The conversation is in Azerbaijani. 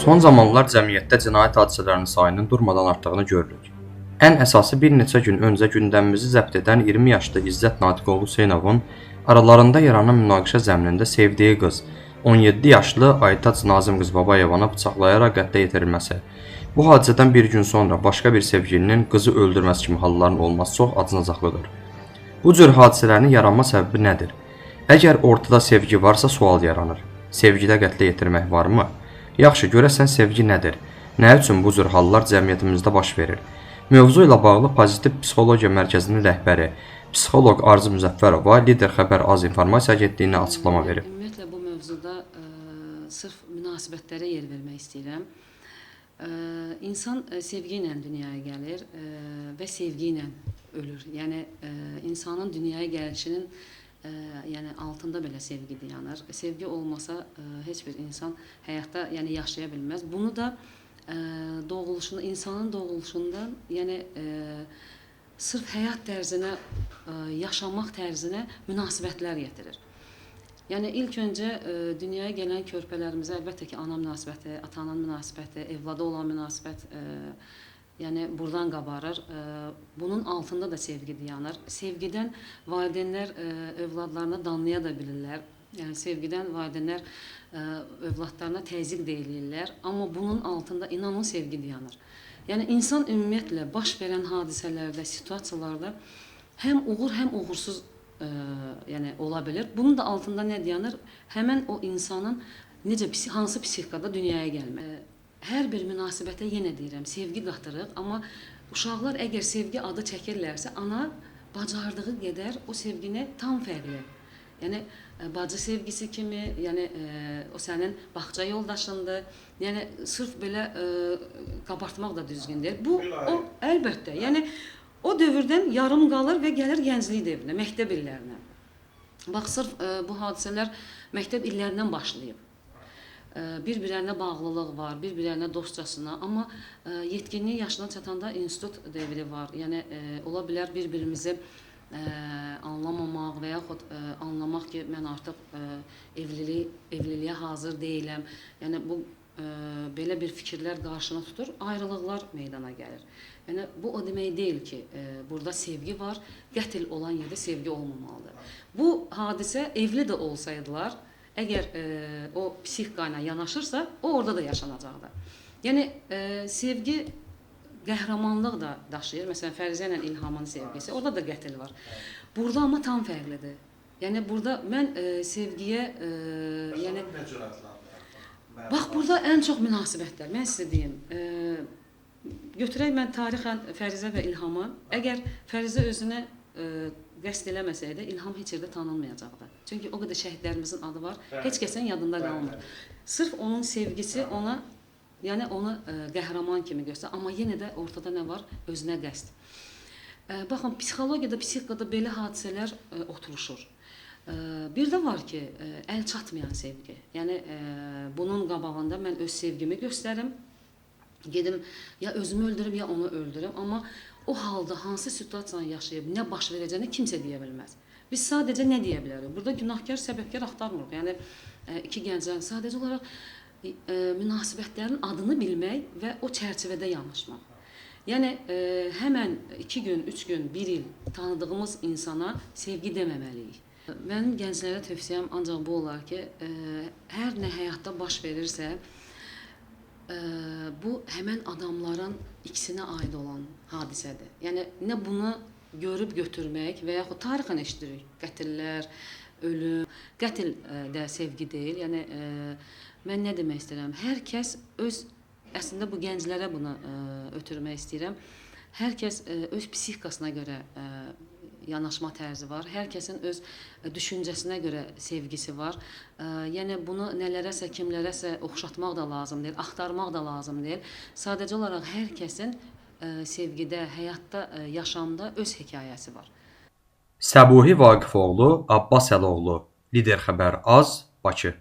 Son zamanlar cəmiyyətdə cinayət hadisələrinin sayının durmadan artdığını görürük. Ən əsası bir neçə gün öncə gündəmimizi zəbt edən 20 yaşlı İzzət Natiqoğlu Hüseynovun aralarında yaranan münaqişə zəminində sevdiyi qız, 17 yaşlı Aytac Nazim qız Babayevana bıçaqlayaraq qətlə yetirilməsi. Bu hadisədən bir gün sonra başqa bir sevgilinin qızı öldürməsi kimi halların olması çox acınacaqlıdır. Bu cür hadisələrin yaranma səbəbi nədir? Əgər ortada sevgi varsa sual yaranır. Sevgidə qətlə yetirmək varmı? Yaxşı, görəsən sevgi nədir? Nə üçün bu cür hallar cəmiyyətimizdə baş verir? Mövzu ilə bağlı Pozitiv Psixologiya Mərkəzinin rəhbəri, psixoloq Arzu Müzəffərova Lider Xəbər Az İnformasiya Agentliyinə açıqlama verib. Ümumiyyətlə bu mövzuda sırf münasibətlərə yer vermək istəyirəm. İnsan sevgi ilə dünyaya gəlir və sevgi ilə ölür. Yəni insanın dünyaya gəlişinin altında belə sevgi dayanır. Sevgi olmasa heç bir insan həyatda yaşaya bilməz. Bunu da insanın doğuluşundan, sırf həyat tərzinə, yaşamaq tərzinə münasibətlər gətirir. İlk öncə dünyaya gələn körpələrimizə əlbəttə ki, ana münasibəti, ata-ana münasibəti, evlada olan münasibət buradan qabarır. Bunun altında da sevgi dayanır. Sevgidən valideynlər övladlarına danlaya da bilirlər. Sevgidən valideynlər övladlarına təzyiq də eləyirlər. Amma bunun altında inanın sevgi dayanır. İnsan ümumiyyətlə baş verən hadisələrdə, situasiyalarda həm uğur, həm uğursuz ola bilir. Bunun da altında nə dayanır? Həmən o insanın hansı psixikada dünyaya gəlmək. Hər bir münasibətə yenə deyirəm, sevgi qatırıq, amma uşaqlar əgər sevgi adı çəkirlərsə, ana bacardığı qədər o sevgini tam fərqli. Bacı sevgisi kimi, o sənin bağça yoldaşındır. Sırf belə qabartmaq da düzgün deyil. Bu, əlbəttə, o dövrdən yarım qalır və gəlir gənclik dövrünə, məktəb illərinə. Bax, sırf bu hadisələr məktəb illərindən başlayıb. Bir-birlərinə bağlılıq var, bir-birlərinə dostcasına, amma yetkinlik yaşına çatanda institut devri var. Ola bilər bir-birimizi anlamamaq və yaxud anlamaq ki, mən artıq evliliyə hazır deyiləm. Belə bir fikirlər qarşına tutur, ayrılıqlar meydana gəlir. Bu o demək deyil ki, burada sevgi var, qətl olan yerdə sevgi olmamalıdır. Bu hadisə evli də olsaydılar, əgər o psixika ilə yanaşırsa, o orada da yaşanacaqdır. Sevgi qəhrəmanlıq da daşıyır. Məsələn, Fərizə ilə İlhamın sevgisi, orada da qətl var. Burada amma tam fərqlidir. Burada mən sevgiyə... Bax, burada ən çox münasibətlər, mən sizə deyim. Götürək mən tarixən Fərizə və İlhamı. Əgər Fərizə özünə qəsd eləməsəydi, İlham heç yerdə tanınmayacaqdı. Çünki o qədər şəhidlərimizin adı var, heç kəsin yadında qalmır. Sırf onun sevgisi onu qəhrəman kimi göstərir, amma yenə də ortada nə var? Özünə qəsd. Baxın, psixologiyada, psixikada belə hadisələr oturuşur. Bir də var ki, əl çatmayan sevgi. Bunun qabağında mən öz sevgimi göstərim, gedim ya özümü öldürüm, ya onu öldürüm, amma o halda hansı situasiyanı yaşayıb, nə baş verəcəyini kimsə deyə bilməz. Biz sadəcə nə deyə bilərik? Burada günahkar, səbəbkar axtarmırıq. İki gənclərin sadəcə olaraq münasibətlərin adını bilmək və o çərçivədə yanaşmaq. Həmən 2 gün, 3 gün, 1 il tanıdığımız insana sevgi deməməliyik. Mənim gənclərə tövsiyəm ancaq bu olar ki, hər nə həyatda baş verirsə, bu həmən adamların ikisinə aid olan hadisədir. Nə bunu görüb götürmək və yaxud tarixən eşidirik, qətillər, ölüm. Qətl də sevgi deyil. Mən nə demək istəyirəm? Hər kəs əslində bu gənclərə bunu ötürmək istəyirəm. Hər kəs öz psixikasına görə yanaşma tərzi var. Hər kəsin öz düşüncəsinə görə sevgisi var. Bunu nələrəsə, kimlərəsə oxşatmaq da lazım deyil, axtarmaq da lazım deyil. Sadəcə olaraq hər kəsin sevgidə, həyatda, yaşamda öz hekayəsi var. Səbuhi Vaqifoğlu, Abbas Əloğlu, Lider Xəbər Az, Bakı.